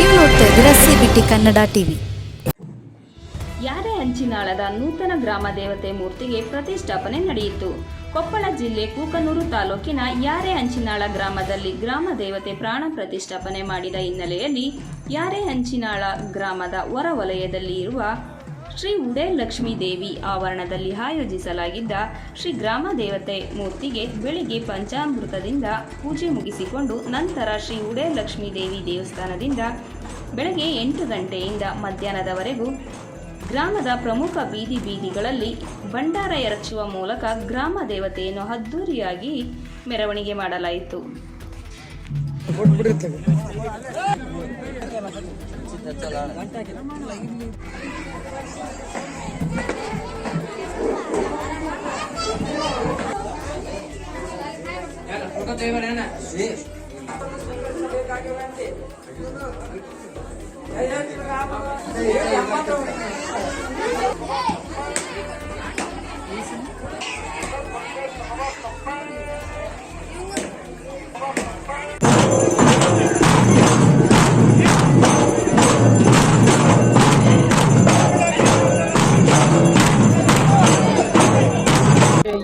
ನೀವು ನೋಡ್ತಾ ಇದ್ದೀರಾ ಸಿಬಿಟಿ ಕನ್ನಡ ಟಿವಿ. ಯಾರೆ ಹಂಚಿನಾಳದ ನೂತನ ಗ್ರಾಮ ದೇವತೆ ಮೂರ್ತಿಗೆ ಪ್ರತಿಷ್ಠಾಪನೆ ನಡೆಯಿತು. ಕೊಪ್ಪಳ ಜಿಲ್ಲೆ ಕೂಕನೂರು ತಾಲೂಕಿನ ಯಾರೆ ಹಂಚಿನಾಳ ಗ್ರಾಮದಲ್ಲಿ ಗ್ರಾಮ ದೇವತೆ ಪ್ರಾಣ ಪ್ರತಿಷ್ಠಾಪನೆ ಮಾಡಿದ ಹಿನ್ನೆಲೆಯಲ್ಲಿ ಯಾರೆ ಹಂಚಿನಾಳ ಗ್ರಾಮದ ಹೊರವಲಯದಲ್ಲಿ ಇರುವ ಶ್ರೀ ಉಡೇಲಕ್ಷ್ಮೀ ದೇವಿ ಆವರಣದಲ್ಲಿ ಆಯೋಜಿಸಲಾಗಿದ್ದ ಶ್ರೀ ಗ್ರಾಮ ದೇವತೆ ಮೂರ್ತಿಗೆ ಬೆಳಿಗ್ಗೆ ಪಂಚಾಮೃತದಿಂದ ಪೂಜೆ ಮುಗಿಸಿಕೊಂಡು ನಂತರ ಶ್ರೀ ಉಡೇಲಕ್ಷ್ಮೀ ದೇವಿ ದೇವಸ್ಥಾನದಿಂದ ಬೆಳಗ್ಗೆ 8 ಗಂಟೆಯಿಂದ ಮಧ್ಯಾಹ್ನದವರೆಗೂ ಗ್ರಾಮದ ಪ್ರಮುಖ ಬೀದಿಗಳಲ್ಲಿ ಭಂಡಾರ ಎರಚುವ ಮೂಲಕ ಗ್ರಾಮ ದೇವತೆಯನ್ನು ಅದ್ದೂರಿಯಾಗಿ ಮೆರವಣಿಗೆ ಮಾಡಲಾಯಿತು.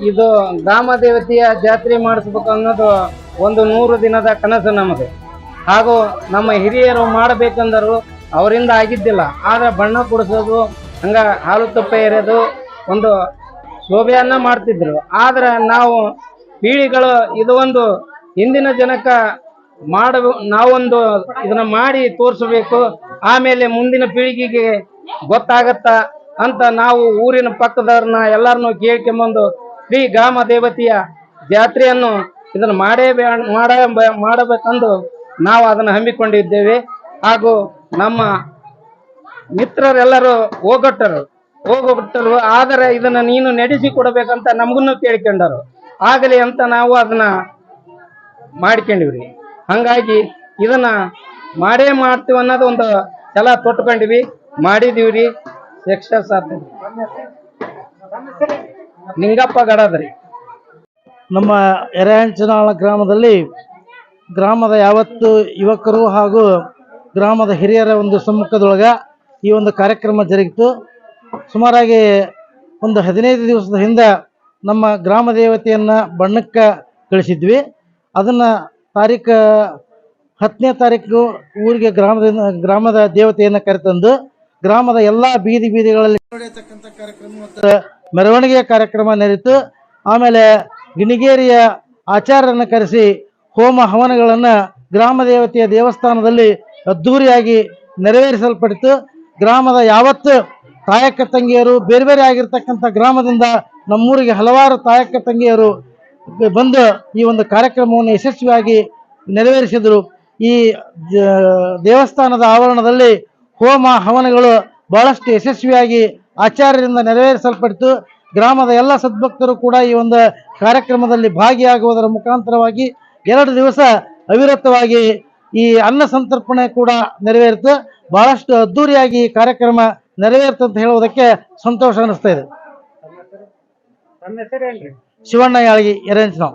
ಇದು ಗ್ರಾಮ ದೇವತೆಯ ಜಾತ್ರೆ ಮಾಡಿಸ್ಬೇಕು ಅನ್ನೋದು ಒಂದು 100 ದಿನದ ಕನಸು ನಮ್ಮದು. ಹಾಗೂ ನಮ್ಮ ಹಿರಿಯರು ಮಾಡಬೇಕಂದರು ಅವರಿಂದ ಆಗಿದ್ದಿಲ್ಲ. ಆದ್ರೆ ಬಣ್ಣ ಕುಡಿಸೋದು, ಹಂಗ ಹಾಲು ತುಪ್ಪ ಎರೆದು ಒಂದು ಶೋಭೆಯನ್ನ ಮಾಡ್ತಿದ್ರು. ಆದ್ರೆ ನಾವು ಪೀಳಿಗೆಗಳು ಇದು ಒಂದು ಹಿಂದಿನ ಜನಕ್ಕೆ ನಾವೊಂದು ಇದನ್ನ ಮಾಡಿ ತೋರಿಸಬೇಕು, ಆಮೇಲೆ ಮುಂದಿನ ಪೀಳಿಗೆಗೆ ಗೊತ್ತಾಗತ್ತ ಅಂತ ನಾವು ಊರಿನ ಪಕ್ಕದವ್ರನ್ನ ಎಲ್ಲರನ್ನು ಕೇಳ್ಕೊಂಬಂದು ಶ್ರೀ ಗ್ರಾಮ ದೇವತೆಯ ಜಾತ್ರೆಯನ್ನು ಇದನ್ನು ಮಾಡಬೇಕೆಂದು ನಾವು ಅದನ್ನು ಹಮ್ಮಿಕೊಂಡಿದ್ದೇವೆ. ಹಾಗೂ ನಮ್ಮ ಮಿತ್ರರೆಲ್ಲರೂ ಹೋಗೊಟ್ಟರು ಆದರೆ ಇದನ್ನು ನೀನು ನಡೆಸಿ ಕೊಡಬೇಕಂತ ನಮಗೂ ಕೇಳ್ಕೊಂಡರು. ಆಗಲಿ ಅಂತ ನಾವು ಅದನ್ನ ಮಾಡ್ಕೊಂಡಿವ್ರಿ. ಹಂಗಾಗಿ ಇದನ್ನ ಮಾಡ್ತೀವಿ ಅನ್ನೋದು ಒಂದು ಛಲ ತೊಟ್ಕೊಂಡಿವಿ, ಮಾಡಿದೀವ್ರಿ. ಸಕ್ಸಸ್ ಆಗ್ತದೆ. ನಿಂಗಪ್ಪ ಗಡದ್ರಿ. ನಮ್ಮ ಯರೇಹಂಚಿನಾಳ ಗ್ರಾಮದಲ್ಲಿ ಗ್ರಾಮದ ಯಾವತ್ತು ಯುವಕರು ಹಾಗೂ ಗ್ರಾಮದ ಹಿರಿಯರ ಒಂದು ಸಮ್ಮುಖದೊಳಗೆ ಈ ಒಂದು ಕಾರ್ಯಕ್ರಮ ಜರುಗಿತು. ಸುಮಾರಾಗಿ ಒಂದು 15 ದಿವಸದ ಹಿಂದೆ ನಮ್ಮ ಗ್ರಾಮ ದೇವತೆಯನ್ನು ಬಣ್ಣಕ್ಕೆ ಕಳಿಸಿದ್ವಿ. ಅದನ್ನು ತಾರೀಕು 10ನೇ ತಾರೀಕು ಊರಿಗೆ ಗ್ರಾಮದ ದೇವತೆಯನ್ನು ಕರೆತಂದು ಗ್ರಾಮದ ಎಲ್ಲ ಬೀದಿಗಳಲ್ಲಿ ನಡೆಯತಕ್ಕಂಥ ಕಾರ್ಯಕ್ರಮ ಮತ್ತು ಮೆರವಣಿಗೆಯ ಕಾರ್ಯಕ್ರಮ ನಡೆಯಿತು. ಆಮೇಲೆ ಗಿಣಿಗೇರಿಯ ಆಚಾರ್ಯರನ್ನು ಕರೆಸಿ ಹೋಮ ಹವನಗಳನ್ನು ಗ್ರಾಮ ದೇವತೆಯ ದೇವಸ್ಥಾನದಲ್ಲಿ ಅದ್ಧೂರಿಯಾಗಿ ನೆರವೇರಿಸಲ್ಪಟ್ಟಿತು. ಗ್ರಾಮದ ಯಾವತ್ತು ತಾಯಕ್ಕ ತಂಗಿಯರು ಬೇರೆ ಬೇರೆ ಆಗಿರ್ತಕ್ಕಂಥ ಗ್ರಾಮದಿಂದ ನಮ್ಮೂರಿಗೆ ಹಲವಾರು ತಾಯಕ್ಕ ತಂಗಿಯರು ಬಂದು ಈ ಒಂದು ಕಾರ್ಯಕ್ರಮವನ್ನು ಯಶಸ್ವಿಯಾಗಿ ನೆರವೇರಿಸಿದರು. ಈ ದೇವಸ್ಥಾನದ ಆವರಣದಲ್ಲಿ ಹೋಮ ಹವನಗಳು ಬಹಳಷ್ಟು ಯಶಸ್ವಿಯಾಗಿ ಆಚಾರ್ಯರಿಂದ ನೆರವೇರಿಸಲ್ಪಟ್ಟಿತು. ಗ್ರಾಮದ ಎಲ್ಲ ಸದ್ಭಕ್ತರು ಕೂಡ ಈ ಒಂದು ಕಾರ್ಯಕ್ರಮದಲ್ಲಿ ಭಾಗಿಯಾಗುವುದರ ಮುಖಾಂತರವಾಗಿ 2 ದಿವಸ ಅವಿರತವಾಗಿ ಈ ಅನ್ನ ಸಂತರ್ಪಣೆ ಕೂಡ ನೆರವೇರಿತು. ಬಹಳಷ್ಟು ಅದ್ದೂರಿಯಾಗಿ ಈ ಕಾರ್ಯಕ್ರಮ ನೆರವೇರಿತು ಅಂತ ಹೇಳುವುದಕ್ಕೆ ಸಂತೋಷ ಅನಿಸ್ತಾ ಇದೆ. ಶಿವಣ್ಣ ಯಾಳಗಿ, ಯರೇಹಂಚಿನಾಳ.